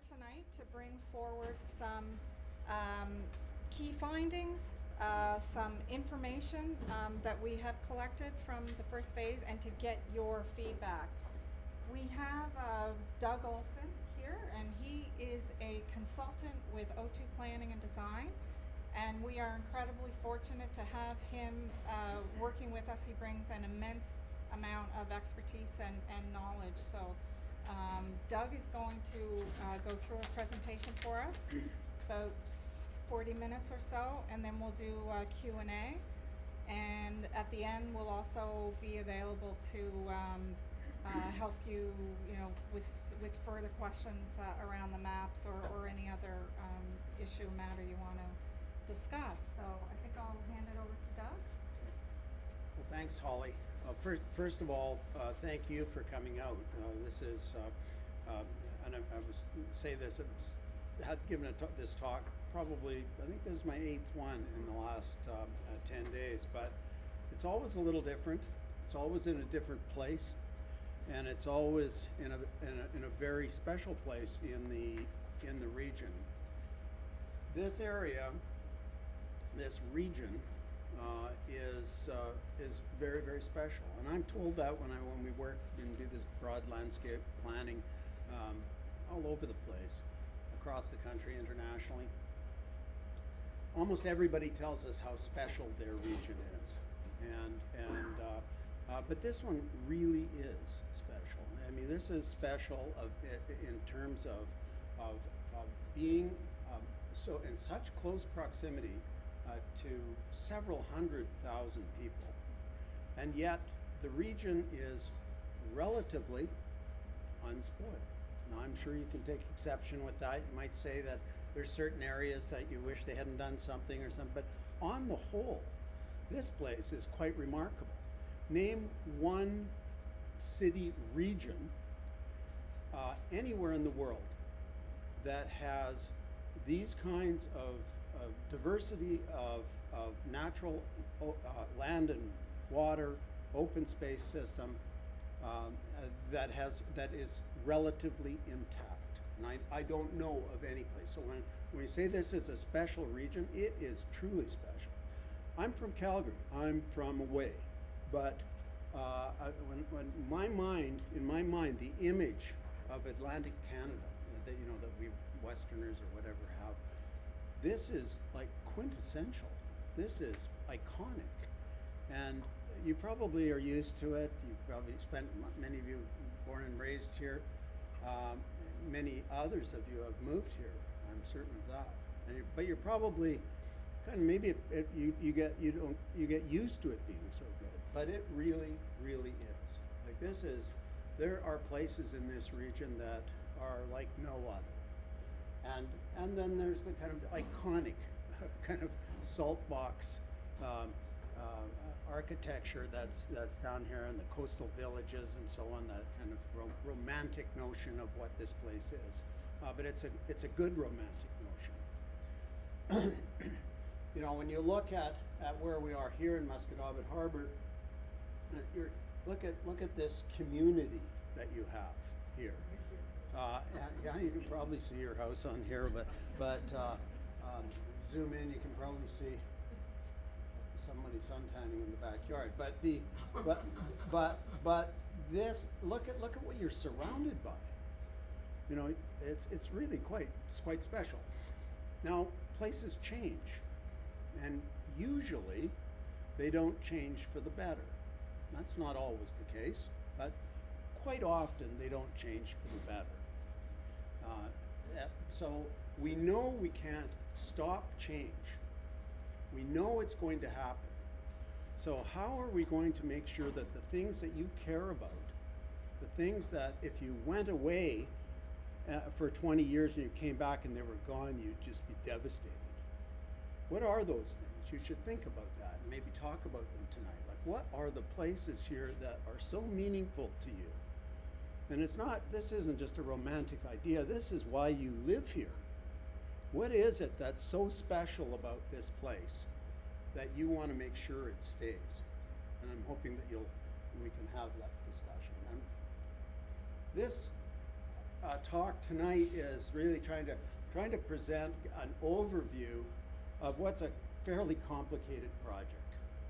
tonight to bring forward some key findings, some information that we have collected from the first phase, and to get your feedback. We have Doug Olson here, and he is a consultant with O2 Planning and Design, and we are incredibly fortunate to have him working with us. He brings an immense amount of expertise and knowledge. So Doug is going to go through a presentation for us, about 40 minutes or so, and then we'll do Q&A. And at the end, we'll also be available to help you, with further questions around the maps or any other issue matter you want to discuss. So I think I'll hand it over to Doug. Well, thanks, Holly. First of all, thank you for coming out. This is, and I was say this, I had given this talk probably, I think this is my 8th one in the last 10 days, but it's always a little different. It's always in a different place, and it's always in a very special place in the region. This area, this region, is very, very special, and I'm told that when we work and do this broad landscape planning all over the place, across the country, internationally. Almost everybody tells us how special their region is, but this one really is special. I mean, this is special in terms of being so in such close proximity to several 100,000 people, and yet the region is relatively unspoiled. Now, I'm sure you can take exception with that. You might say that there's certain areas that you wish they hadn't done something or something, but on the whole, this place is quite remarkable. Name one city region anywhere in the world that has these kinds of diversity of natural land and water, open space system that is relatively intact. And I don't know of any place. So when we say this is a special region, it is truly special. I'm from Calgary. I'm from away, but in my mind, the image of Atlantic Canada that we Westerners or whatever have, this is like quintessential. This is iconic, and you probably are used to it. You probably spent, many of you born and raised here. Many others of you have moved here. I'm certain of that. But you're probably kind of maybe you get used to it being so good. But it really, really is. Like there are places in this region that are like no other. And then there's the kind of iconic kind of salt box architecture that's down here in the coastal villages and so on, that kind of romantic notion of what this place is. But it's a good romantic notion. When you look at where we are here in Musquodoboit Harbor, look at this community that you have here. Yeah, you can probably see your house on here, but zoom in, you can probably see somebody suntanning in the backyard. But this, look at what you're surrounded by. It's really quite special. Now, places change, and usually they don't change for the better. That's not always the case, but quite often they don't change for the better. So we know we can't stop change. We know it's going to happen. So how are we going to make sure that the things that you care about, the things that if you went away for 20 years and you came back and they were gone, you'd just be devastated? What are those things? You should think about that and maybe talk about them tonight. Like, what are the places here that are so meaningful to you? And this isn't just a romantic idea. This is why you live here. What is it that's so special about this place that you want to make sure it stays? And I'm hoping that we can have that discussion. talk tonight is really trying to present an overview of what's a fairly complicated project.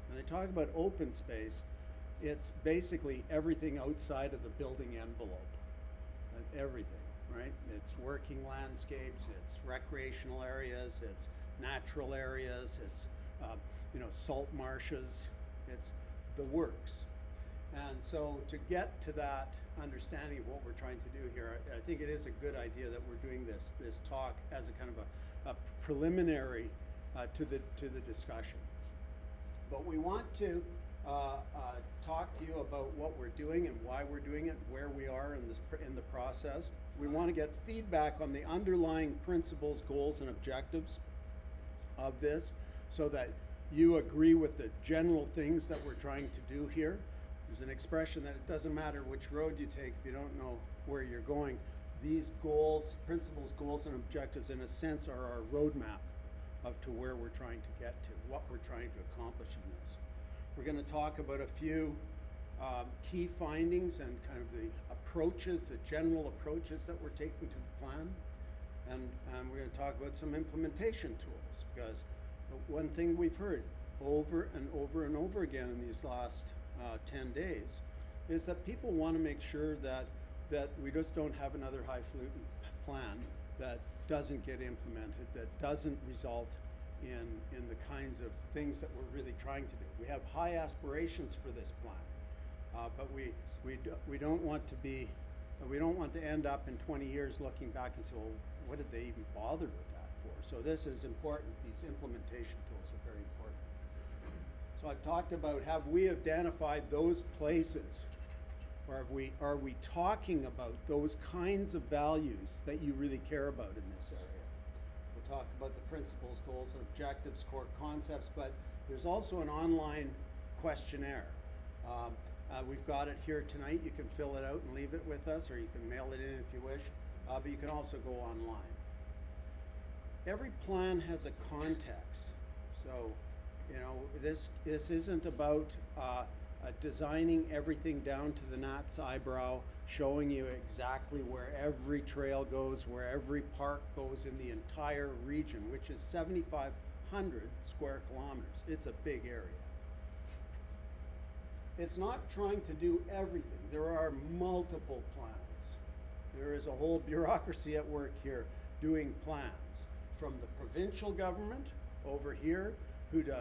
When they talk about open space, it's basically everything outside of the building envelope. Everything, right? It's working landscapes, it's recreational areas, it's natural areas, it's salt marshes, it's the works. And so to get to that understanding of what we're trying to do here, I think it is a good idea that we're doing this talk as a kind of a preliminary to the discussion. But we want to talk to you about what we're doing and why we're doing it, where we are in the process. We want to get feedback on the underlying principles, goals, and objectives of this, so that you agree with the general things that we're trying to do here. There's an expression that it doesn't matter which road you take if you don't know where you're going. These goals, principles, goals, and objectives, in a sense, are our roadmap to where we're trying to get to, what we're trying to accomplish in this. We're going to talk about a few key findings and kind of the approaches, the general approaches that we're taking to the plan. And we're going to talk about some implementation tools, because one thing we've heard over and over and over again in these last 10 days is that people want to make sure that we just don't have another highfalutin plan that doesn't get implemented, that doesn't result in the kinds of things that we're really trying to do. We have high aspirations for this plan, but we don't want to end up in 20 years looking back and say, well, what did they even bother with that for? So this is important. These implementation tools are very important. So I've talked about, have we identified those places, or are we talking about those kinds of values that you really care about in this area? We'll talk about the principles, goals, and objectives, core concepts, but there's also an online questionnaire. We've got it here tonight. You can fill it out and leave it with us, or you can mail it in if you wish, but you can also go online. Every plan has a context. So, this isn't about designing everything down to the gnat's eyebrow, showing you exactly where every trail goes, where every park goes in the entire region, which is 7,500 square kilometers. It's a big area. It's not trying to do everything. There are multiple plans. There is a whole bureaucracy at work here doing plans, from the provincial government over here, who do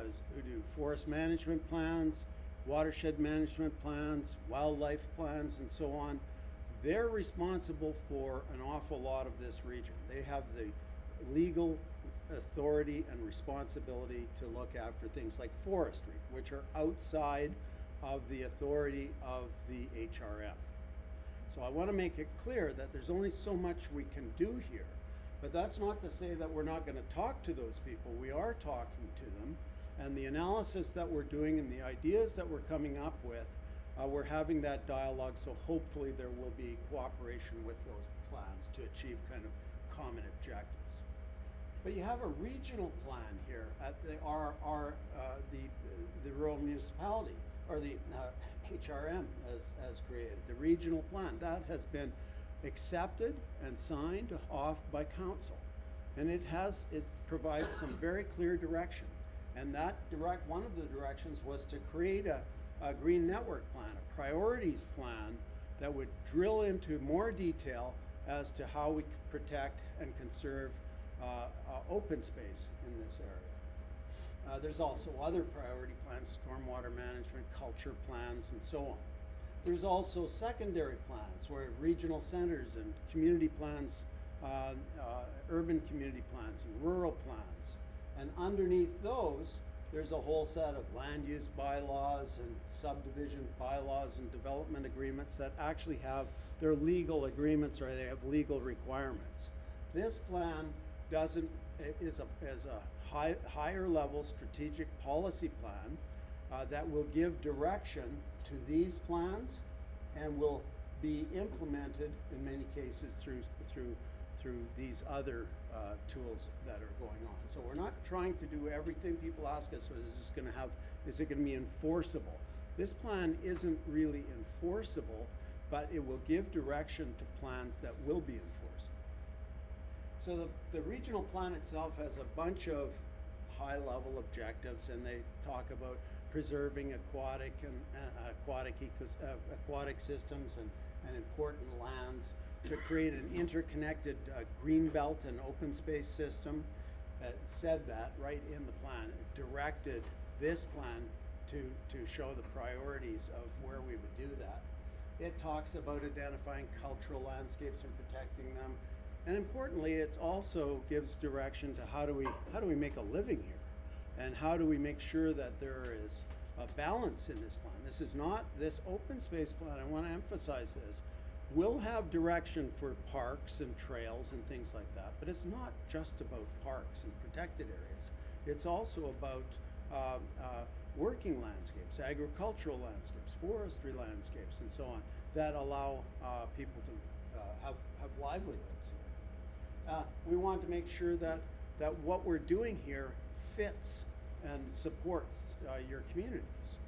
forest management plans, watershed management plans, wildlife plans, and so on. They're responsible for an awful lot of this region. They have the legal authority and responsibility to look after things like forestry, which are outside of the authority of the HRM. So I want to make it clear that there's only so much we can do here, but that's not to say that we're not going to talk to those people. We are talking to them, and the analysis that we're doing and the ideas that we're coming up with, we're having that dialogue, so hopefully there will be cooperation with those plans to achieve kind of common objectives. But you have a regional plan here at the rural municipality, or the HRM has created, the regional plan. That has been accepted and signed off by council. And it provides some very clear direction. And one of the directions was to create a green network plan, a priorities plan that would drill into more detail as to how we protect and conserve open space in this area. There's also other priority plans, stormwater management, culture plans, and so on. There's also secondary plans, where regional centers and community plans, urban community plans and rural plans. And underneath those, there's a whole set of land use bylaws and subdivision bylaws and development agreements that actually have their legal agreements, or they have legal requirements. This plan is a higher level strategic policy plan that will give direction to these plans and will be implemented in many cases through these other tools that are going on. So we're not trying to do everything. People ask us, is it going to be enforceable? This plan isn't really enforceable but it will give direction to plans that will be enforced. So the regional plan itself has a bunch of high-level objectives, and they talk about preserving aquatic systems and important lands, to create an interconnected green belt and open space system. It said that right in the plan. It directed this plan to show the priorities of where we would do that. It talks about identifying cultural landscapes and protecting them. And importantly, it also gives direction to how do we make a living here, and how do we make sure that there is a balance in this plan. This is not this open space plan. I want to emphasize this. Will have direction for parks and trails and things like that, but it's not just about parks and protected areas. It's also about working landscapes, agricultural landscapes, forestry landscapes, and so on, that allow people to have livelihoods here. We want to make sure that what we're doing here fits and supports your communities.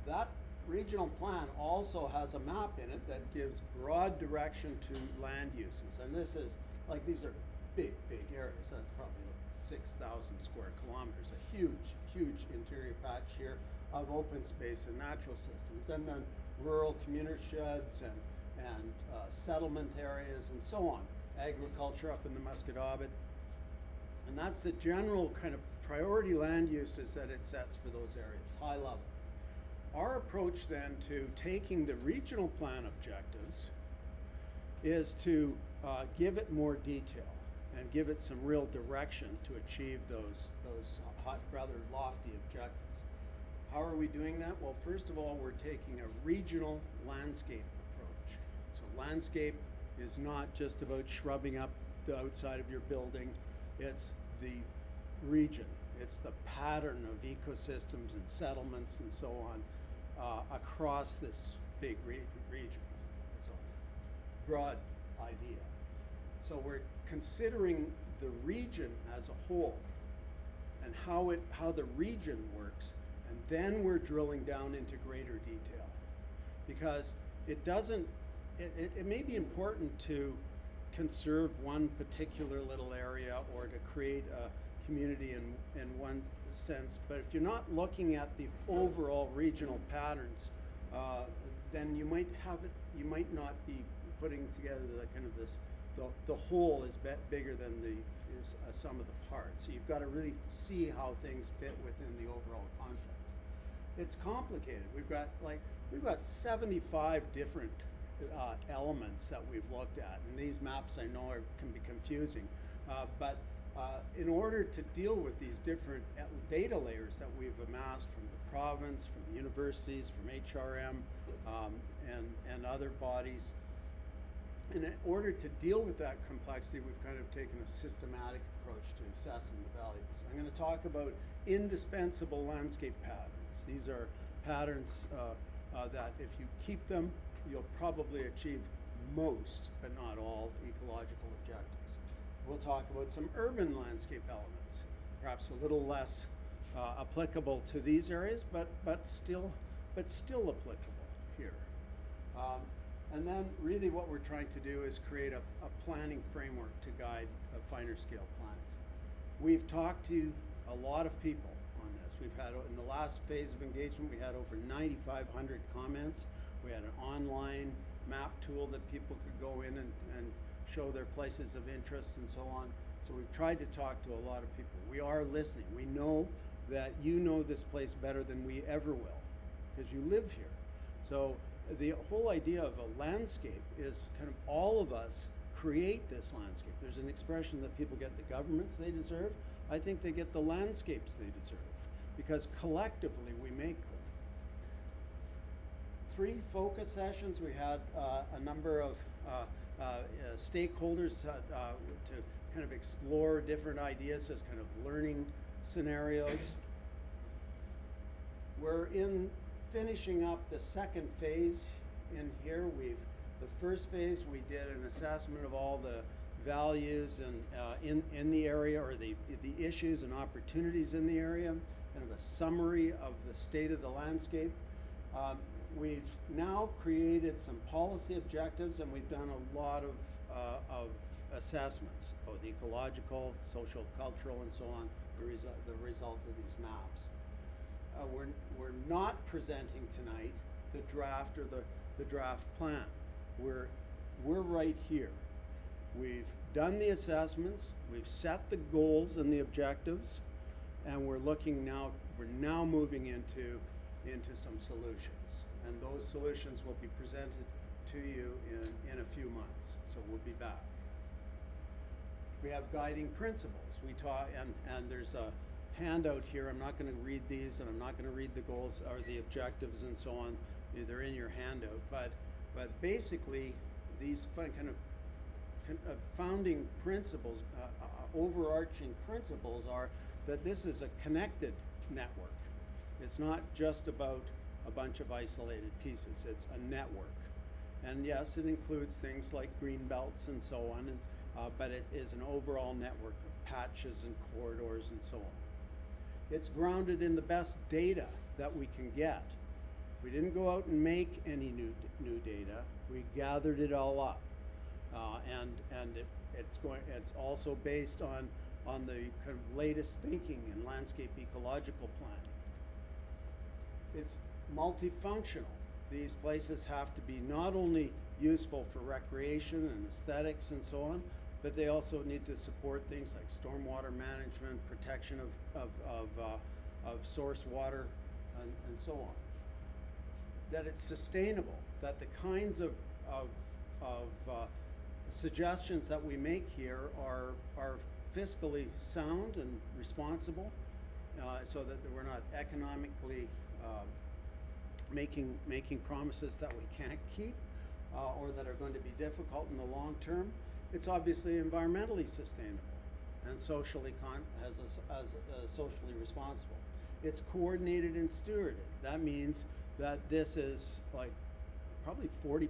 That regional plan also has a map in it that gives broad direction to land uses. And this is, like, these are big areas. That's probably like 6,000 square kilometers, a huge interior patch here of open space and natural systems. And then rural community sheds and settlement areas and so on. Agriculture up in the Musquodoboit. And that's the general kind of priority land uses that it sets for those areas, high level. Our approach then to taking the regional plan objectives is to give it more detail and give it some real direction to achieve those rather lofty objectives. How are we doing that? Well, first of all, we're taking a regional landscape approach. So landscape is not just about shrubbing up the outside of your building. It's the region. It's the pattern of ecosystems and settlements and so on across this big region. It's a broad idea. So we're considering the region as a whole and how the region works, and then we're drilling down into greater detail, because it may be important to conserve one particular little area or to create a community in one sense, but if you're not looking at the overall regional patterns, then you might not be putting together the whole is bigger than the sum of the parts. So you've got to really see how things fit within the overall context. It's complicated. We've got 75 different elements that we've looked at, and these maps I know can be confusing, but in order to deal with these different data layers that we've amassed from the province, from universities, from HRM, and other bodies, in order to deal with that complexity, we've kind of taken a systematic approach to assessing the values. I'm going to talk about indispensable landscape patterns. These are patterns that if you keep them, you'll probably achieve most, but not all, ecological objectives. We'll talk about some urban landscape elements, perhaps a little less applicable to these areas, but still applicable here. And then really what we're trying to do is create a planning framework to guide finer scale plannings. We've talked to a lot of people on this. We've had, in the last phase of engagement, we had over 9,500 comments. We had an online map tool that people could go in and show their places of interest and so on. So we've tried to talk to a lot of people. We are listening. We know that you know this place better than we ever will, because you live here. So the whole idea of a landscape is kind of all of us create this landscape. There's an expression that people get the governments they deserve. I think they get the landscapes they deserve, because collectively we make them. 3 focus sessions. We had a number of stakeholders to kind of explore different ideas as kind of learning scenarios. We're finishing up the second phase in here. The first phase we did an assessment of all the values and in the area, or the issues and opportunities in the area, kind of a summary of the state of the landscape. we've now created some policy objectives, and we've done a lot of assessments, both ecological, social, cultural, and so on, the result of these maps. We're not presenting tonight the draft or the draft plan. We're right here. We've done the assessments, we've set the goals and the objectives, and we're now moving into some solutions. And those solutions will be presented to you in a few months. So we'll be back. We have guiding principles. We taught, and there's a handout here. I'm not going to read these, and I'm not going to read the goals or the objectives and so on. They're in your handout. But basically, these kind of founding principles, overarching principles, are that this is a connected network. It's not just about a bunch of isolated pieces. It's a network. And yes, it includes things like green belts and so on, but it is an overall network of patches and corridors and so on. It's grounded in the best data that we can get. We didn't go out and make any new data. We gathered it all up, it's also based on the kind of latest thinking in landscape ecological planning. It's multifunctional. These places have to be not only useful for recreation and aesthetics and so on, but they also need to support things like stormwater management, protection of source water, and so on. That it's sustainable, that the kinds of suggestions that we make here are fiscally sound and responsible, so that we're not economically making promises that we can't keep, or that are going to be difficult in the long term. It's obviously environmentally sustainable and socially socially responsible. It's coordinated and stewarded. That means that this is like probably 40%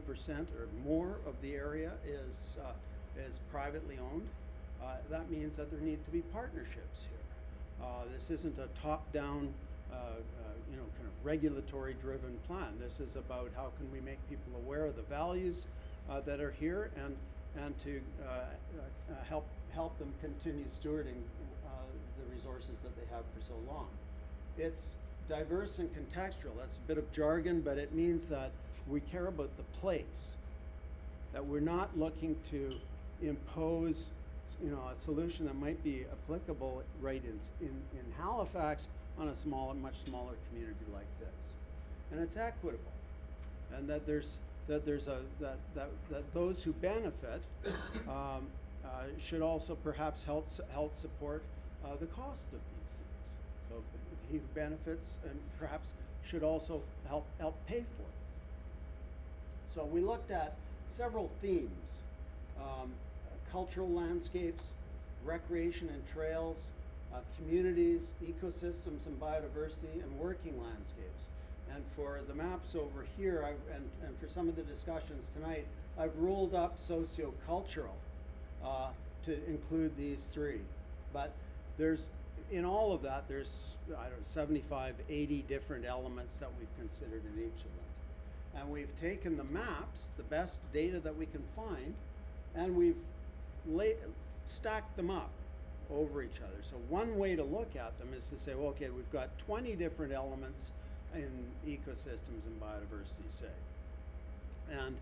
or more of the area is privately owned. That means that there need to be partnerships here. This isn't a top-down, kind of regulatory-driven plan. This is about how can we make people aware of the values that are here, and to help them continue stewarding the resources that they have for so long. It's diverse and contextual. That's a bit of jargon, but it means that we care about the place, that we're not looking to impose a solution that might be applicable right in Halifax on a much smaller community like this. And it's equitable, and that those who benefit should also perhaps help support the cost of these things. So he who benefits and perhaps should also help pay for it. So we looked at several themes: cultural landscapes, recreation and trails, communities, ecosystems and biodiversity, and working landscapes. And for the maps over here, and for some of the discussions tonight, I've ruled up sociocultural to include these three. But in all of that, there's 75, 80 different elements that we've considered in each of them. And we've taken the maps, the best data that we can find, and we've stacked them up over each other. So one way to look at them is to say, well, okay, we've got 20 different elements in ecosystems and biodiversity, say. And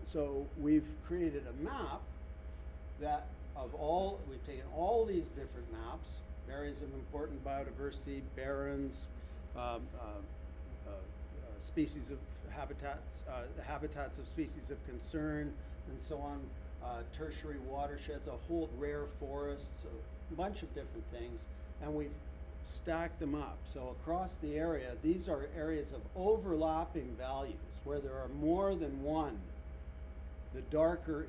so we've created a map that we've taken all these different maps, areas of important biodiversity, barrens, species of habitats of species of concern, and so on, tertiary watersheds, a whole rare forests, a bunch of different things, and we've stacked them up. So across the area, these are areas of overlapping values where there are more than one. The darker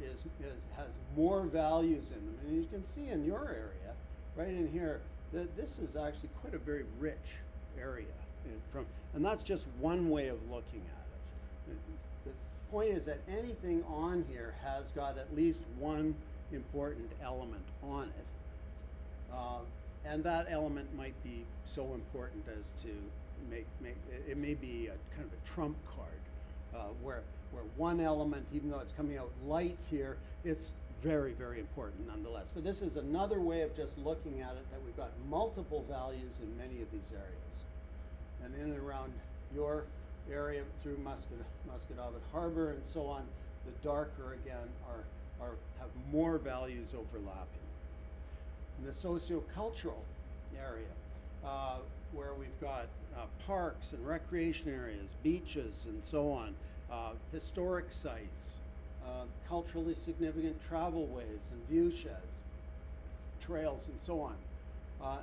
has more values in them, and you can see in your area, right in here, that this is actually quite a very rich area. And that's just one way of looking at it. The point is that anything on here has got at least one important element on it. And that element might be so important as to it may be a kind of a trump card, where one element, even though it's coming out light here, it's very, very important nonetheless. But this is another way of just looking at it, that we've got multiple values in many of these areas. And in and around your area through Musquodoboit Harbor and so on, the darker again have more values overlapping. In the sociocultural area, where we've got parks and recreation areas, beaches and so on, historic sites, culturally significant travel ways and view sheds, trails and so on.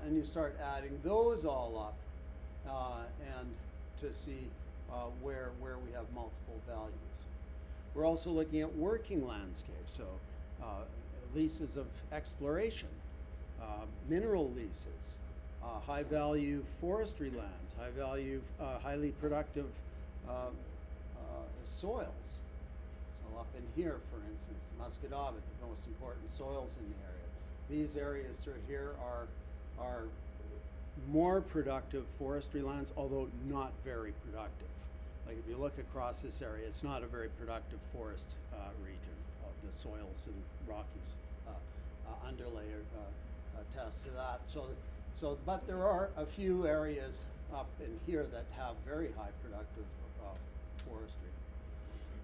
And you start adding those all up and to see where we have multiple values. We're also looking at working landscapes, so leases of exploration, mineral leases, high value forestry lands, high value, highly productive soils. So up in here, for instance, Musquodoboit, the most important soils in the area. These areas through here are more productive forestry lands, although not very productive. Like if you look across this area, it's not a very productive forest region. The soils and Rockies underlay attest to that. But there are a few areas up in here that have very high productive forestry.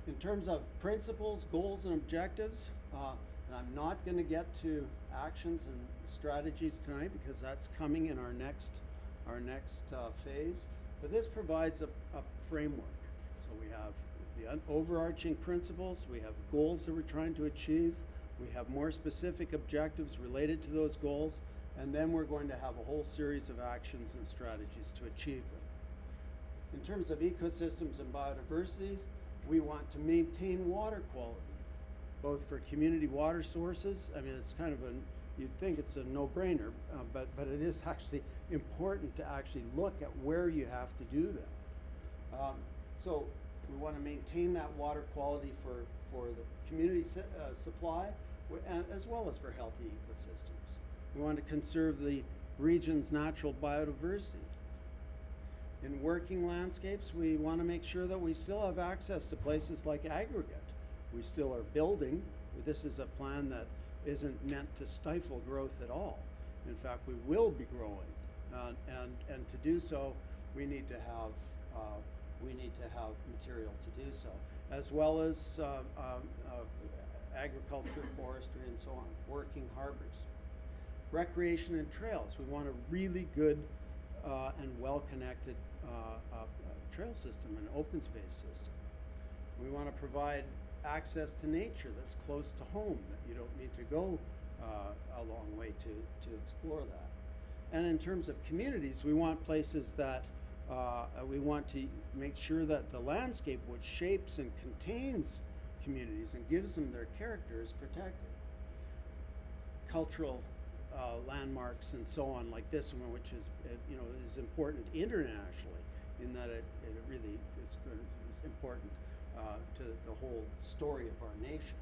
In terms of principles, goals, and objectives, and I'm not going to get to actions and strategies tonight because that's coming in our next phase. But this provides a framework. So we have the overarching principles, we have goals that we're trying to achieve, we have more specific objectives related to those goals, and then we're going to have a whole series of actions and strategies to achieve them. In terms of ecosystems and biodiversities, we want to maintain water quality, both for community water sources. I mean, it's kind of you'd think it's a no-brainer, but it is actually important to actually look at where you have to do that. So we want to maintain that water quality for the community supply, and as well as for healthy ecosystems. We want to conserve the region's natural biodiversity. In working landscapes, we want to make sure that we still have access to places like aggregate. We still are building. This is a plan that isn't meant to stifle growth at all. In fact, we will be growing, and to do so, we need to have material to do so, as well as agriculture, forestry, and so on. Working harbors, recreation and trails. We want a really good and well-connected trail system and open space system. We want to provide access to nature that's close to home, that you don't need to go a long way to explore that. And in terms of communities, we want places that we want to make sure that the landscape, which shapes and contains communities and gives them their character, is protected. Cultural landmarks and so on, like this one, which is important internationally, in that it really is important to the whole story of our nation.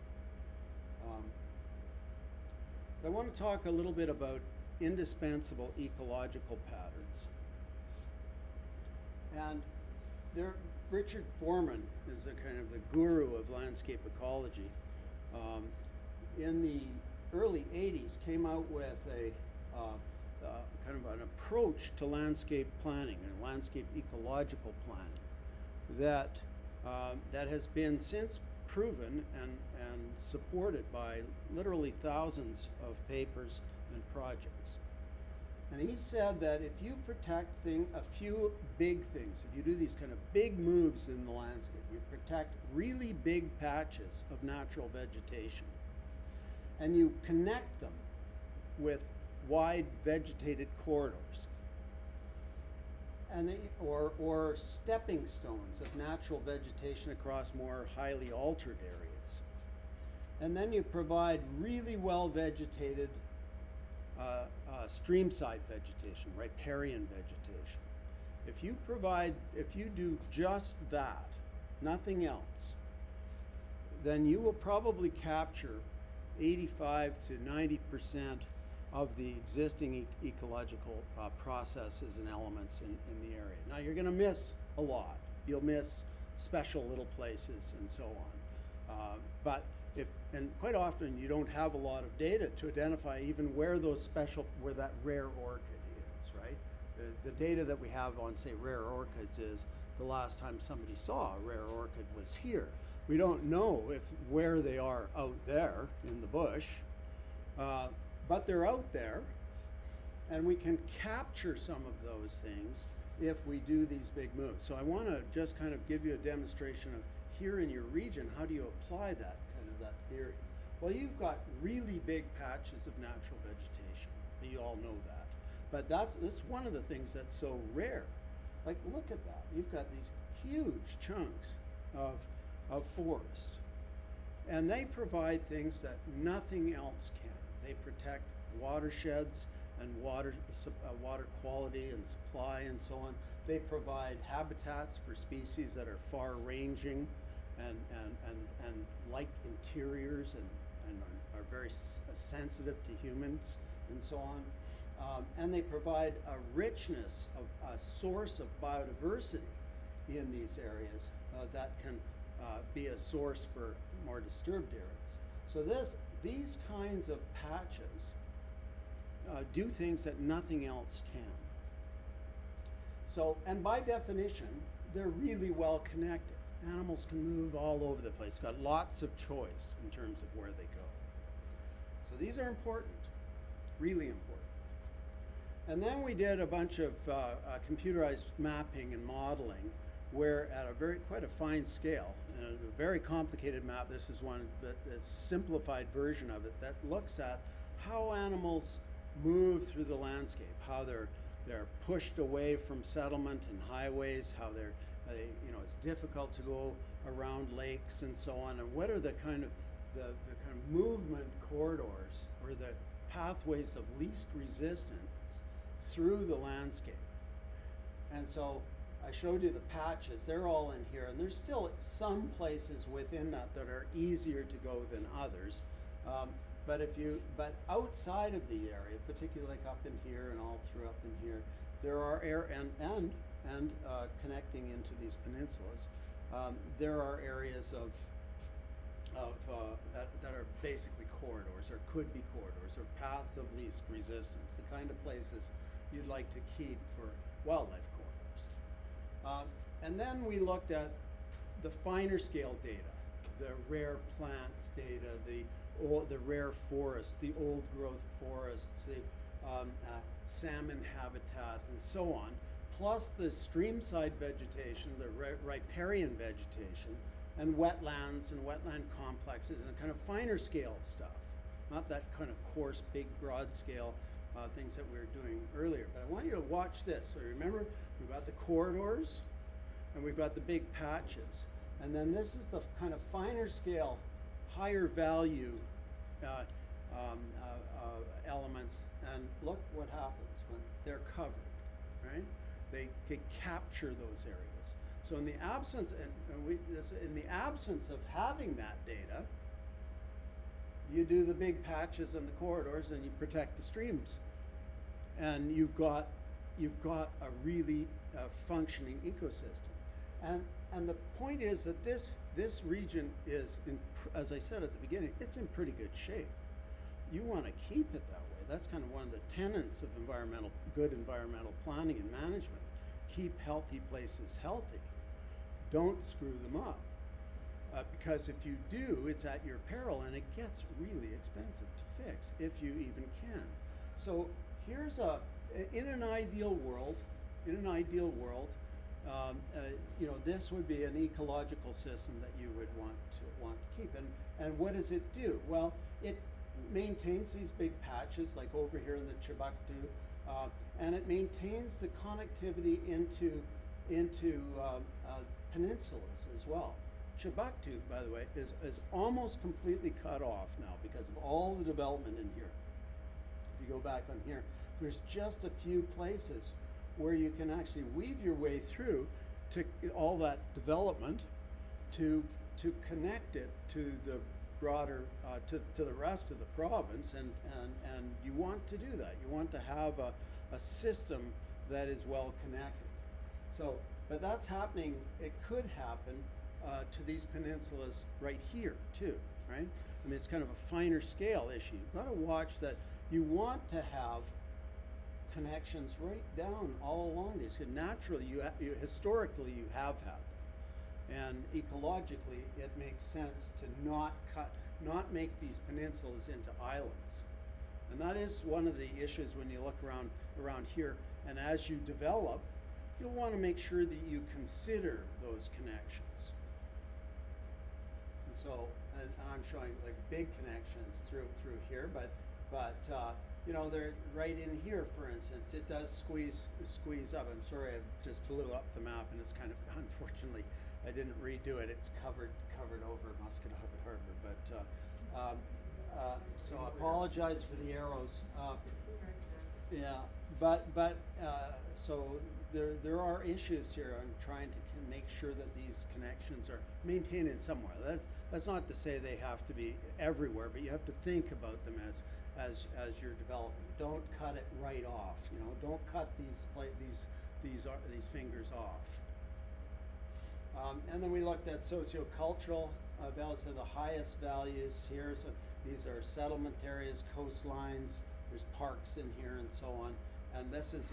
I want to talk a little bit about indispensable ecological patterns. And Richard Foreman is a kind of the guru of landscape ecology. In the early 80s, came out with a kind of an approach to landscape planning and landscape ecological planning that has been since proven and supported by literally thousands of papers and projects. And he said that if you protect a few big things, if you do these kind of big moves in the landscape, you protect really big patches of natural vegetation, and you connect them with wide vegetated corridors, and or stepping stones of natural vegetation across more highly altered areas, and then you provide really well vegetated streamside vegetation, riparian vegetation. If you do just that, nothing else, then you will probably capture 85 to 90% of the existing ecological processes and elements in the area. Now, you're going to miss a lot. You'll miss special little places and so on. But and quite often you don't have a lot of data to identify even where that rare orchid is, right? The data that we have on, say, rare orchids is the last time somebody saw a rare orchid was here. We don't know where they are out there in the bush, but they're out there, and we can capture some of those things if we do these big moves. So I want to just kind of give you a demonstration of here in your region, how do you apply that theory? Well, you've got really big patches of natural vegetation. You all know that. But that's one of the things that's so rare. Like, look at that. You've got these huge chunks of forest. And they provide things that nothing else can. They protect watersheds and water quality and supply and so on. They provide habitats for species that are far-ranging and like interiors and are very sensitive to humans and so on. And they provide a richness, a source of biodiversity in these areas that can be a source for more disturbed areas. So these kinds of patches do things that nothing else can. So, and by definition, they're really well connected. Animals can move all over the place, got lots of choice in terms of where they go. So these are important, really important. And then we did a bunch of computerized mapping and modeling where at quite a fine scale, and a very complicated map. This is one that's simplified version of it that looks at how animals move through the landscape, how they're pushed away from settlement and highways, how it's difficult to go around lakes and so on, and what are the kind of movement corridors or the pathways of least resistance through the landscape. And so I showed you the patches. They're all in here, and there's still some places within that are easier to go than others. But outside of the area, particularly like up in here and all through up in here, there are and connecting into these peninsulas, there are areas that are basically corridors or could be corridors or paths of least resistance, the kind of places you'd like to keep for wildlife corridors. And then we looked at the finer scale data, the rare plants data, the rare forests, the old growth forests, the salmon habitat, and so on, plus the streamside vegetation, the riparian vegetation, and wetlands and wetland complexes, and kind of finer scale stuff, not that kind of coarse, big, broad scale things that we were doing earlier. But I want you to watch this. So remember, we've got the corridors, and we've got the big patches. And then this is the kind of finer scale, higher value elements, and look what happens when they're covered, right? They capture those areas. So in the absence, in the absence of having that data, you do the big patches and the corridors, and you protect the streams, and you've got a really functioning ecosystem. And the point is that this region is, as I said at the beginning, it's in pretty good shape. You want to keep it that way. That's kind of one of the tenets of good environmental planning and management. Keep healthy places healthy. Don't screw them up. Because if you do, it's at your peril, and it gets really expensive to fix, if you even can. So here's in an ideal world, this would be an ecological system that you would want to keep. And what does it do? Well, it maintains these big patches, like over here in the Chibuktu, and it maintains the connectivity into peninsulas as well. Chibuktu, by the way, is almost completely cut off now because of all the development in here. If you go back on here, there's just a few places where you can actually weave your way through to all that development to connect it to the broader to the rest of the province, and you want to do that. You want to have a system that is well connected. So, but that's happening, it could happen to these peninsulas right here too, right? I mean, it's kind of a finer scale issue. You've got to watch that. You want to have connections right down all along these. Naturally, historically, you have had them. And ecologically, it makes sense to not make these peninsulas into islands. And that is one of the issues when you look around here. And as you develop, you'll want to make sure that you consider those connections. And so, and I'm showing like big connections through here, but you know, they're right in here, for instance. It does squeeze up. I'm sorry, I just blew up the map, and it's kind of, unfortunately, I didn't redo it. It's covered over Musquedoboit Harbor, but so I apologize for the arrows. Yeah, but so there are issues here on trying to make sure that these connections are maintained in somewhere. That's not to say they have to be everywhere, but you have to think about them as you're developing. Don't cut it right off. You know, don't cut these fingers off. And then we looked at sociocultural values. So the highest values here. So these are settlement areas, coastlines. There's parks in here and so on. And this is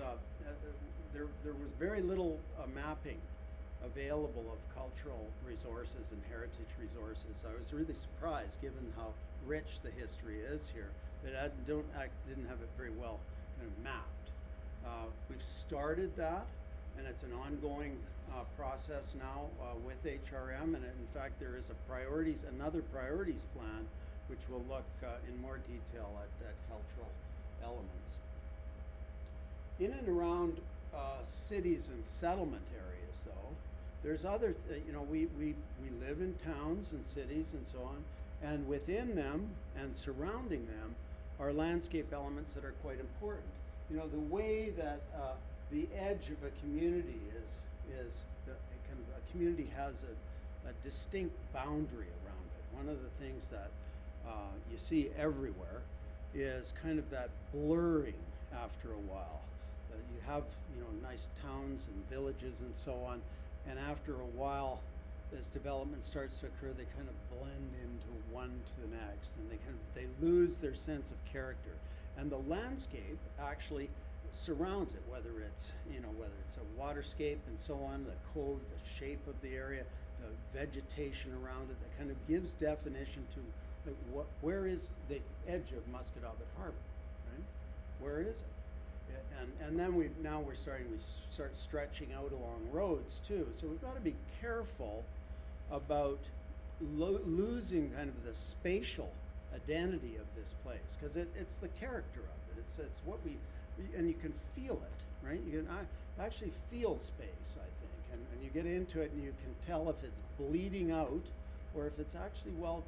there was very little mapping available of cultural resources and heritage resources. I was really surprised, given how rich the history is here, that I didn't have it very well kind of mapped. We've started that, and it's an ongoing process now with HRM, and in fact there is another priorities plan which will look in more detail at cultural elements. In and around cities and settlement areas, though, there's other, you know, we live in towns and cities and so on, and within them and surrounding them are landscape elements that are quite important. You know, the way that the edge of a community is kind of a community has a distinct boundary around it. One of the things that you see everywhere is kind of that blurring after a while. You have, you know, nice towns and villages and so on, and after a while, as development starts to occur, they kind of blend into one to the next, and they lose their sense of character. And the landscape actually surrounds it, whether it's a waterscape and so on, the cove, the shape of the area, the vegetation around it, that kind of gives definition to where is the edge of Musquedoboit Harbor, right? Where is it? And then we start stretching out along roads too. So we've got to be careful about losing kind of the spatial identity of this place, because it's the character of it. It's what and you can feel it, right? You can actually feel space, I think, and you get into it and you can tell if it's bleeding out or if it's actually well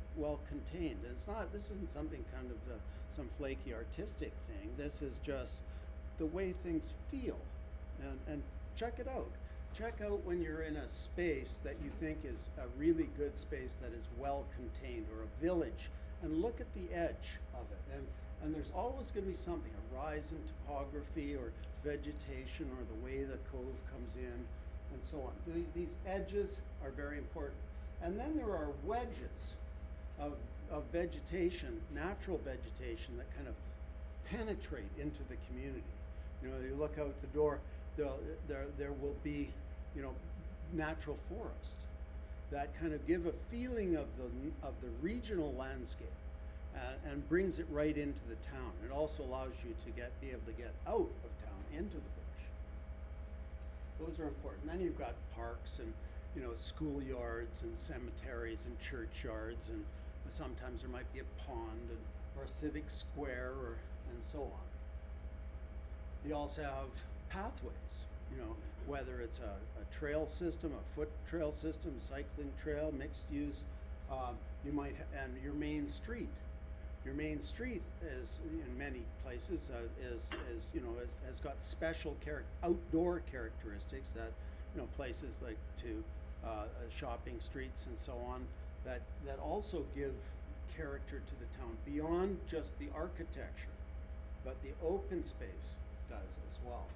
contained. And this isn't something kind of some flaky artistic thing. This is just the way things feel, and check it out. Check out when you're in a space that you think is a really good space that is well contained, or a village, and look at the edge of it. And there's always going to be something, a rise in topography or vegetation or the way the cove comes in and so on. These edges are very important. And then there are wedges of vegetation, natural vegetation, that kind of penetrate into the community. You know, you look out the door, there will be, you know, natural forests that kind of give a feeling of the regional landscape, and brings it right into the town. It also allows you to be able to get out of town into the bush. Those are important. Then you've got parks and, you know, schoolyards and cemeteries and churchyards, and sometimes there might be a pond or a civic square and so on. You also have pathways, you know, whether it's a trail system, a foot trail system, cycling trail, mixed use. You might, and your main street. Your main street is, in many places, has got special outdoor characteristics that, you know, places like shopping streets and so on, that also give character to the town beyond just the architecture, but the open space does as well.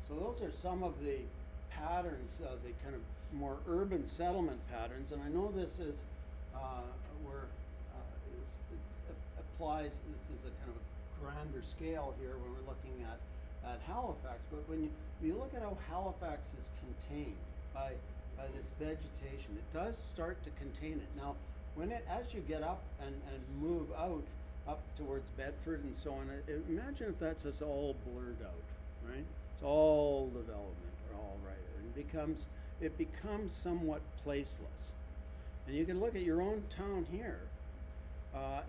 So those are some of the patterns, the kind of more urban settlement patterns, and I know this is where it applies. This is a kind of a grander scale here when we're looking at Halifax, but when you look at how Halifax is contained by this vegetation, it does start to contain it. Now, as you get up and move up towards Bedford and so on, imagine if that's just all blurred out, right? It's all development or all right, and it becomes somewhat placeless. And you can look at your own town here.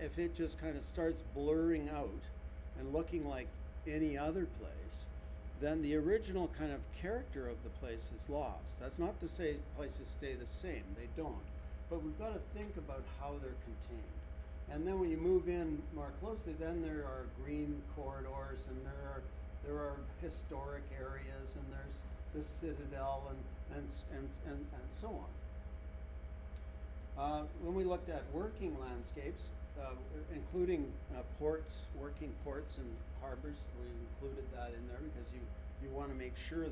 If it just kind of starts blurring out and looking like any other place, then the original kind of character of the place is lost. That's not to say places stay the same, they don't. But we've got to think about how they're contained. And then when you move in more closely, then there are green corridors, and there are historic areas, and there's the Citadel and so on. When we looked at working landscapes, including ports, working ports and harbors, we included that in there because you want to make sure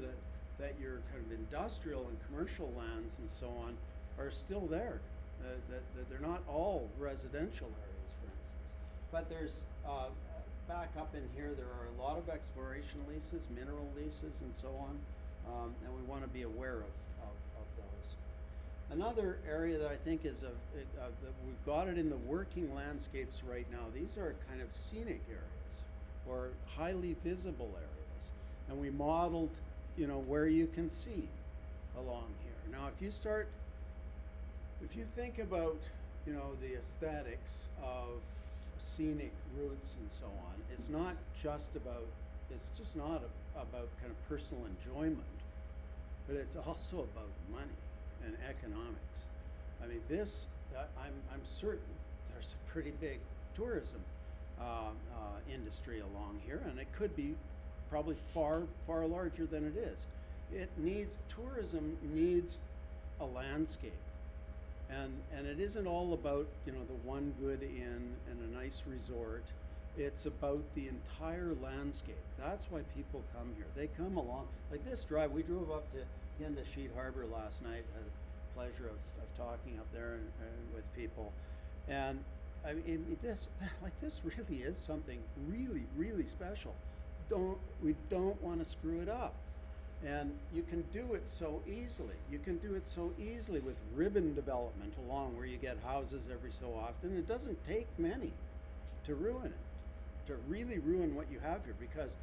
that your kind of industrial and commercial lands and so on are still there, that they're not all residential areas, for instance. But there's, back up in here, there are a lot of exploration leases, mineral leases and so on, and we want to be aware of those. Another area that I think is that we've got it in the working landscapes right now. These are kind of scenic areas or highly visible areas, and we modeled, where you can see along here. Now, if you think about, the aesthetics of scenic routes and so on, it's just not about kind of personal enjoyment, but it's also about money and economics. I mean, I'm certain there's a pretty big tourism industry along here, and it could be probably far larger than it is. Tourism needs a landscape, and it isn't all about the one good inn and a nice resort. It's about the entire landscape. That's why people come here. They come along, like this drive. We drove up into Sheet Harbor last night. Had the pleasure of talking up there and with people, and I mean this really is something really, really special. We don't want to screw it up, and you can do it so easily. You can do it so easily with ribbon development along where you get houses every so often. It doesn't take many to ruin it, to really ruin what you have here, because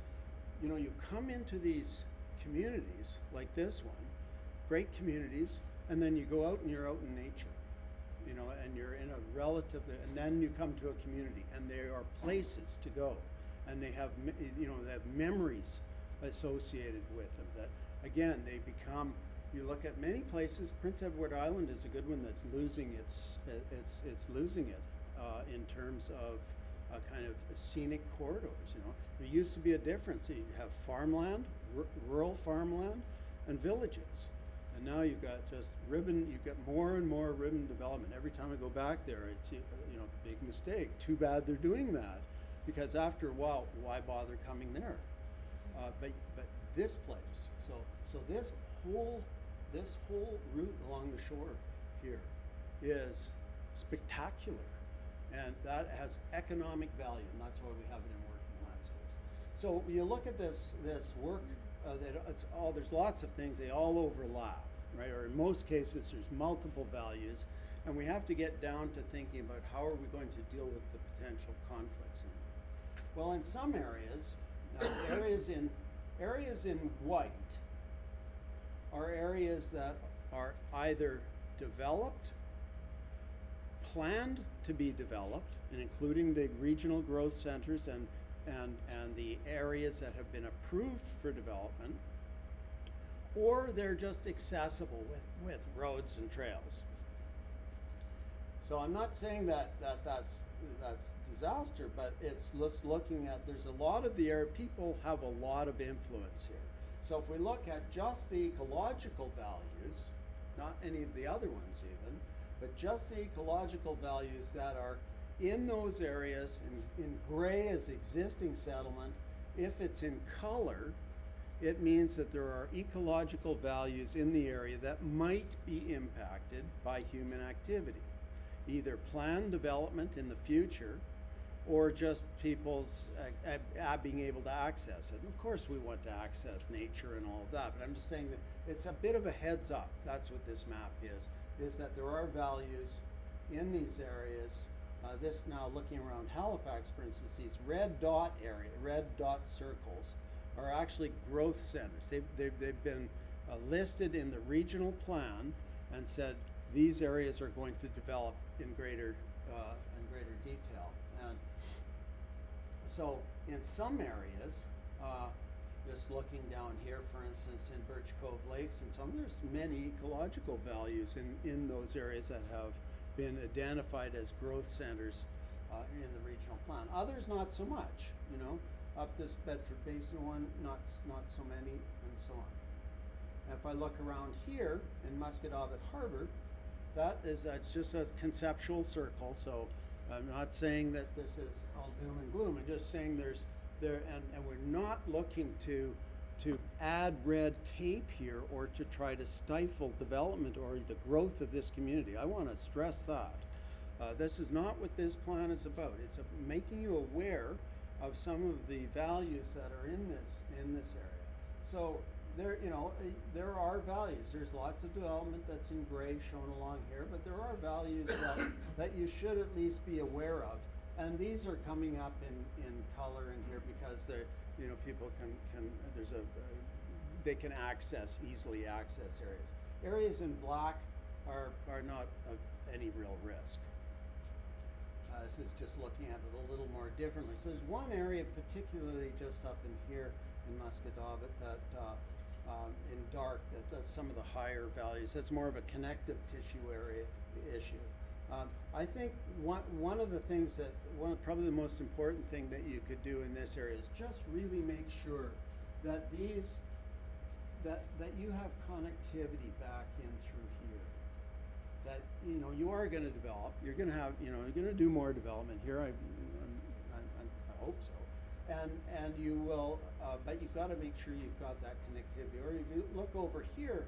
you come into these communities like this one, great communities, and then you go out and you're out in nature, and you're in a and then you come to a community and there are places to go, and they have memories associated with them that, again, they become, you look at many places. Prince Edward Island is a good one that's losing losing it in terms of kind of scenic corridors. There used to be a difference. You have farmland, rural farmland, and villages, and now you've got just you've got more and more ribbon development. Every time I go back there, it's big mistake. Too bad they're doing that, because after a while, why bother coming there? But this place, so this whole route along the shore here is spectacular, and that has economic value, and that's why we have it in working landscapes. So you look at this work, there's lots of things, they all overlap, right? Or in most cases, there's multiple values, and we have to get down to thinking about how are we going to deal with the potential conflicts in it. Well, in some areas, areas in white are areas that are either developed, planned to be developed, and including the regional growth centers and the areas that have been approved for development, or they're just accessible with roads and trails. So I'm not saying that's disaster, but it's just looking at, there's a lot of the area, people have a lot of influence here. So if we look at just the ecological values, not any of the other ones even, but just the ecological values that are in those areas. In gray is existing settlement. If it's in color, it means that there are ecological values in the area that might be impacted by human activity, either planned development in the future or just people's being able to access it. And of course we want to access nature and all of that, but I'm just saying that it's a bit of a heads up. That's what this map is that there are values in these areas. This now looking around Halifax, for instance, these red dot circles are actually growth centers. They've been listed in the regional plan and said these areas are going to develop in greater detail. And so in some areas, just looking down here, for instance, in Birch Cove Lakes and some, there's many ecological values in those areas that have been identified as growth centers in the regional plan. Others not so much, you know. Up this Bedford Basin one, not so many, and so on. And if I look around here in Musquodoboit Harbor, that's just a conceptual circle. So I'm not saying that this is all doom and gloom. I'm just saying and we're not looking to add red tape here or to try to stifle development or the growth of this community. I want to stress that. This is not what this plan is about. It's making you aware of some of the values that are in this area. So there are values. There's lots of development that's in gray shown along here, but there are values that you should at least be aware of. And these are coming up in color in here because they're, people they can easily access areas. Areas in black are not of any real risk. This is just looking at it a little more differently. So there's one area particularly just up in here in Musquodoboit that in dark, that's some of the higher values. That's more of a connective tissue issue. I think one of the things probably the most important thing that you could do in this area is just really make sure that that you have connectivity back in through here. That you are going to develop. You're going to have you're going to do more development here. I hope so, and you will. But you've got to make sure you've got that connectivity. Or if you look over here,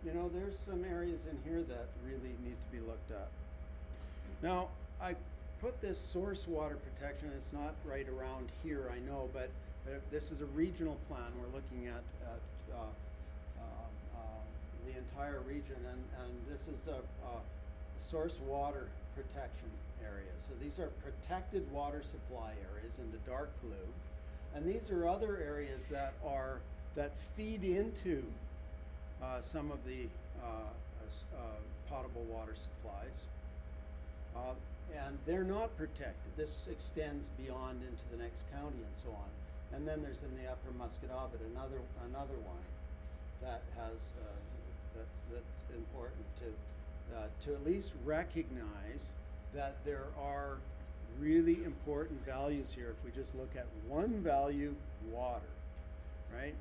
there's some areas in here that really need to be looked at. Now, I put this source water protection. It's not right around here, I know, but this is a regional plan. We're looking at the entire region, and this is a source water protection area. So these are protected water supply areas in the dark blue, and these are other areas that feed into some of the potable water supplies. And they're not protected. This extends beyond into the next county and so on. And then there's in the upper Musquodoboit another one that has that's important to at least recognize that there are really important values here. If we just look at one value, water, right?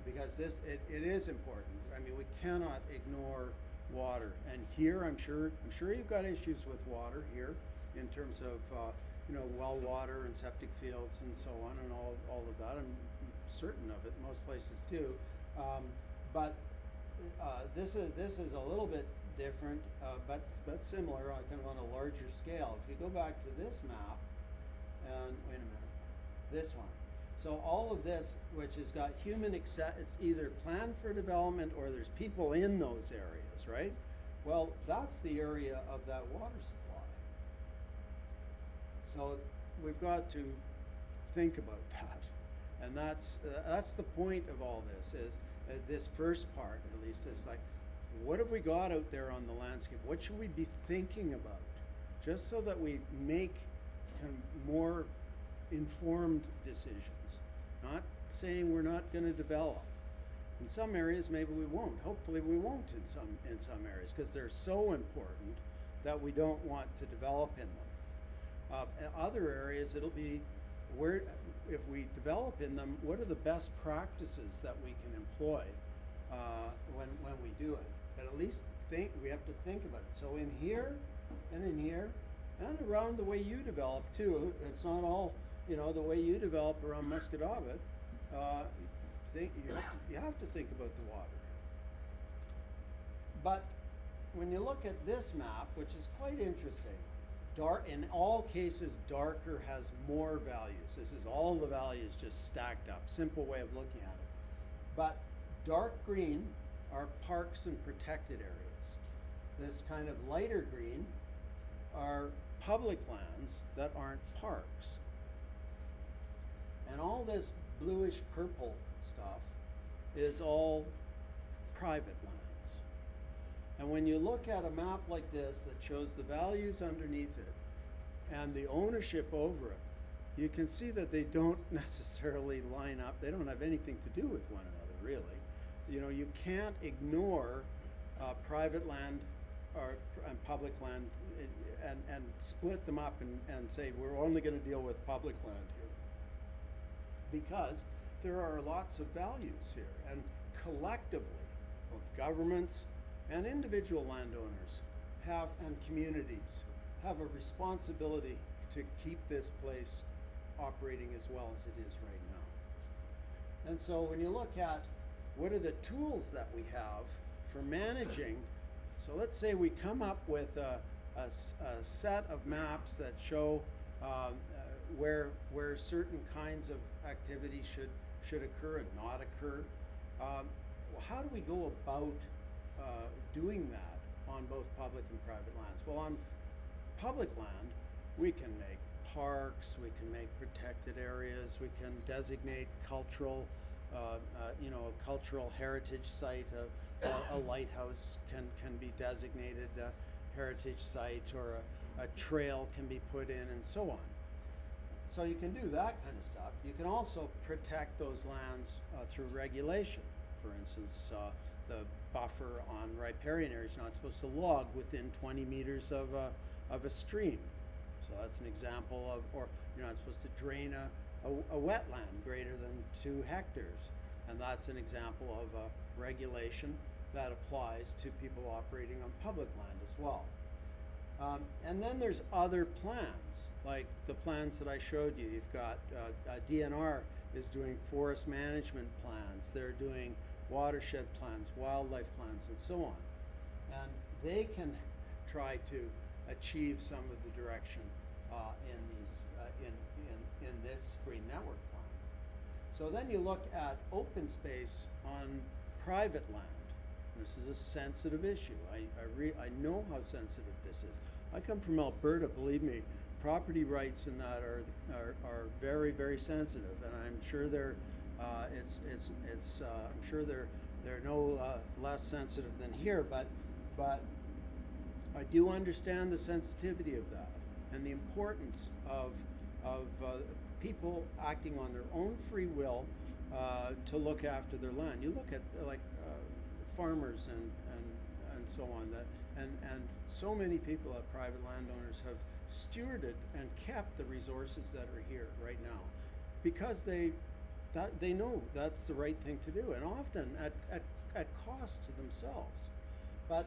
Because it is important. I mean, we cannot ignore water. And here, I'm sure you've got issues with water here in terms of well water and septic fields and so on and all of that. I'm certain of it. Most places do, but this is a little bit different, but similar on kind of on a larger scale. If you go back to this map, and wait a minute, this one. So all of this, which has got it's either planned for development or there's people in those areas, right? Well, that's the area of that water supply. So we've got to think about that. And that's the point of all this is this first part, at least, is like, what have we got out there on the landscape? What should we be thinking about? Just so that we make kind of more informed decisions, not saying we're not going to develop. In some areas, maybe we won't. Hopefully, we won't in some areas because they're so important that we don't want to develop in them. In other areas, it'll be where, if we develop in them, what are the best practices that we can employ when we do it? But at least we have to think about it. So in here, and in here, and around the way you develop too, it's not all, you know, the way you develop around Muscatawbit, you have to think about the water. But when you look at this map, which is quite interesting, in all cases, darker has more values. This is all the values just stacked up. Simple way of looking at it. But dark green are parks and protected areas. This kind of lighter green are public lands that aren't parks. And all this bluish purple stuff is all private lands. And when you look at a map like this that shows the values underneath it and the ownership over it, you can see that they don't necessarily line up. They don't have anything to do with one another, really. You know, you can't ignore private land and public land and split them up and say we're only going to deal with public land here. Because there are lots of values here, and collectively, both governments and individual landowners and communities have a responsibility to keep this place operating as well as it is right now. And so when you look at what are the tools that we have for managing, so let's say we come up with a set of maps that show where certain kinds of activities should occur and not occur. How do we go about doing that on both public and private lands? Well, on public land, we can make parks, we can make protected areas, we can designate cultural, a cultural heritage site. A lighthouse can be designated a heritage site, or a trail can be put in, and so on. So you can do that kind of stuff. You can also protect those lands through regulation. For instance, the buffer on riparian area is not supposed to log within 20 meters of a stream. So that's an example of, or you're not supposed to drain a wetland greater than 2 hectares. And that's an example of a regulation that applies to people operating on public land as well. And then there's other plans, like the plans that I showed you. You've got DNR is doing forest management plans. They're doing watershed plans, wildlife plans, and so on. And they can try to achieve some of the direction in this Green Network Plan. So then you look at open space on private land. This is a sensitive issue. I know how sensitive this is. I come from Alberta, believe me. Property rights in that are very, very sensitive, and I'm sure they're I'm sure they're no less sensitive than here, but I do understand the sensitivity of that and the importance of people acting on their own free will to look after their land. You look at farmers and so on, and so many people, private landowners, have stewarded and kept the resources that are here right now because they know that's the right thing to do, and often at cost to themselves. But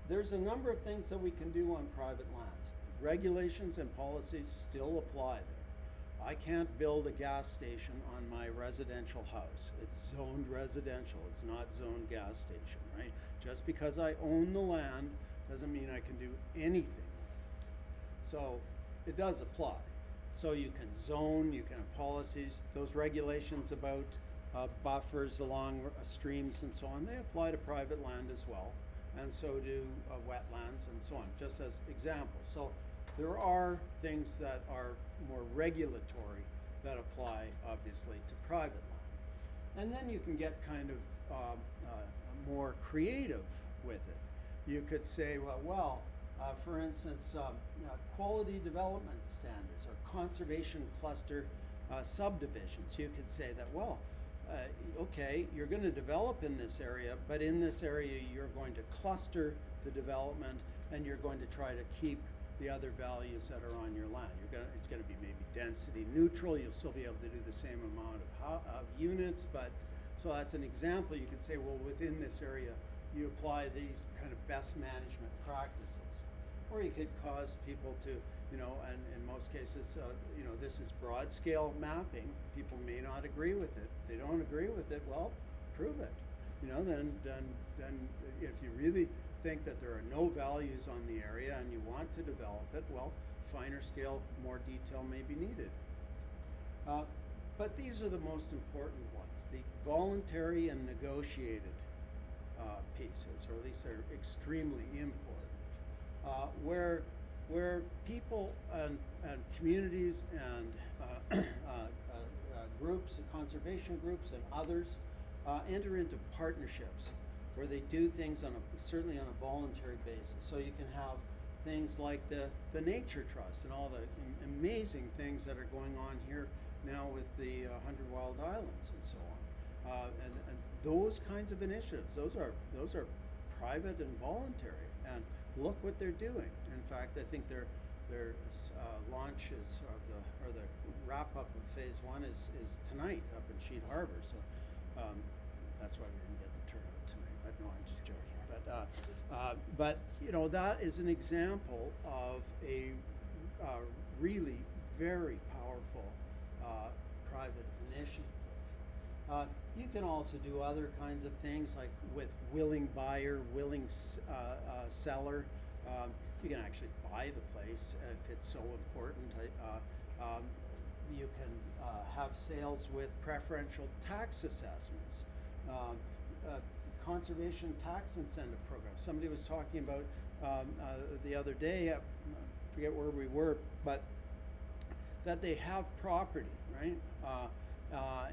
there's a number of things that we can do on private lands. Regulations and policies still apply there. I can't build a gas station on my residential house. It's zoned residential. It's not zoned gas station, right? Just because I own the land doesn't mean I can do anything with it. So it does apply. So you can zone, you can have policies. Those regulations about buffers along streams and so on, they apply to private land as well. And so do wetlands and so on, just as examples. So there are things that are more regulatory that apply, obviously, to private land. And then you can get kind of more creative with it. You could say, for instance, quality development standards or conservation cluster subdivisions. You could say that, okay, you're going to develop in this area, but in this area you're going to cluster the development, and you're going to try to keep the other values that are on your land. It's going to be maybe density neutral. You'll still be able to do the same amount of units, but so that's an example. You can say, well, within this area, you apply these kind of best management practices. Or you could cause people to, you know, and in most cases, you know, this is broad scale mapping. People may not agree with it. If they don't agree with it, well, prove it. You know, then if you really think that there are no values on the area and you want to develop it, well, finer scale, more detail may be needed. But these are the most important ones, the voluntary and negotiated pieces, or at least they're extremely important, where people and communities and groups, conservation groups and others enter into partnerships where they do things certainly on a voluntary basis. So you can have things like the Nature Trust and all the amazing things that are going on here now with the 100 Wild Islands and so on. And those kinds of initiatives, those are private and voluntary, and look what they're doing. In fact, I think their launch is, or the wrap up of phase 1 is tonight up in Sheet Harbor. So that's why we didn't get the turnout tonight. But no, I'm just joking. But you know, that is an example of a really very powerful private initiative. You can also do other kinds of things, like with willing buyer, willing seller. You can actually buy the place if it's so important. You can have sales with preferential tax assessments. Conservation tax incentive programs. Somebody was talking about the other day, I forget where we were, but that they have property, right?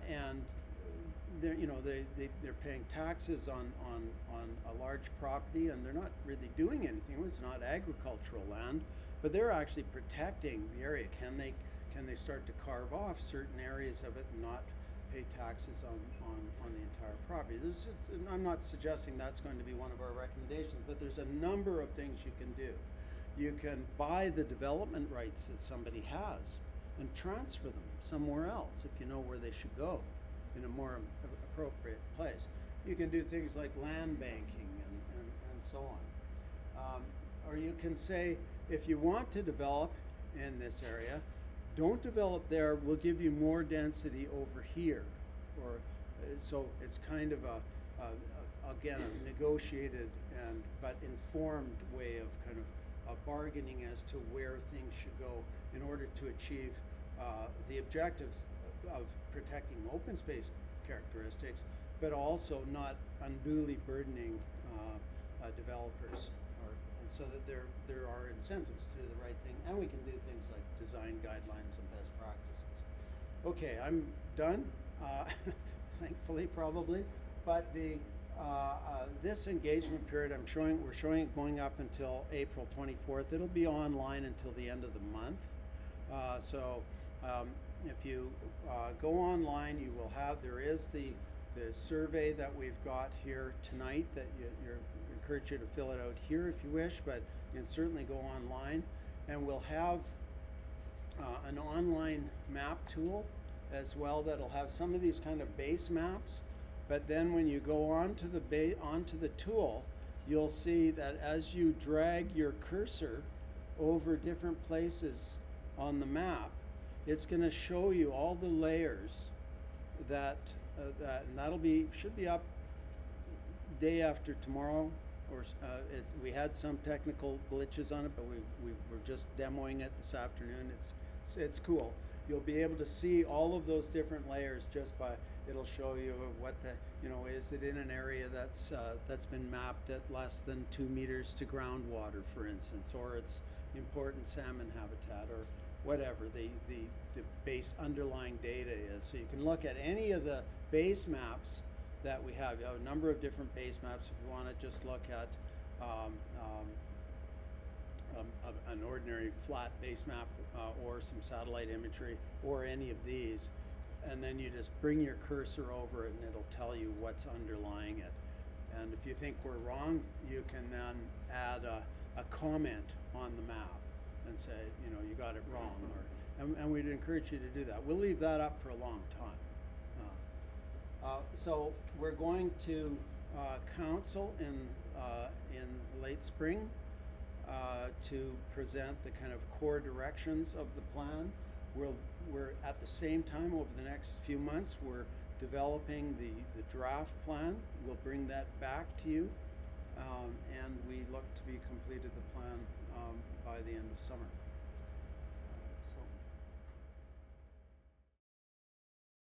And they're, you know, they're paying taxes on a large property, and they're not really doing anything. It's not agricultural land, but they're actually protecting the area. Can they start to carve off certain areas of it and not pay taxes on the entire property? I'm not suggesting that's going to be one of our recommendations, but there's a number of things you can do. You can buy the development rights that somebody has and transfer them somewhere else if you know where they should go in a more appropriate place. You can do things like land banking and so on. Or you can say, if you want to develop in this area, don't develop there, we'll give you more density over here. Or so it's kind of again, a negotiated but informed way of kind of bargaining as to where things should go in order to achieve the objectives of protecting open space characteristics, but also not unduly burdening developers, and so that there are incentives to do the right thing, and we can do things like design guidelines and best practices. Okay, I'm done. Thankfully, probably, but this engagement period we're showing it going up until April 24th. It'll be online until the end of the month. If you go online, you will have, there is the survey that we've got here tonight that you're encourage you to fill it out here if you wish, but you can certainly go online, and we'll have an online map tool as well that'll have some of these kind of base maps. But then when you go onto the tool, you'll see that as you drag your cursor over different places on the map, it's going to show you all the layers and should be up day after tomorrow. Or we had some technical glitches on it, but we were just demoing it this afternoon. It's cool. You'll be able to see all of those different layers just by, it'll show you what is it in an area that's been mapped at less than 2 meters to groundwater, for instance, or it's important salmon habitat, or whatever the base underlying data is. So you can look at any of the base maps that we have. You have a number of different base maps if you want to just look at an ordinary flat base map or some satellite imagery or any of these, and then you just bring your cursor over it and it'll tell you what's underlying it. And if you think we're wrong, you can then add a comment on the map and say, you got it wrong, and we'd encourage you to do that. We'll leave that up for a long time. So we're going to council in late spring to present the kind of core directions of the plan. We're at the same time over the next few months we're developing the draft plan. We'll bring that back to you, and we look to be completed the plan by the end of summer.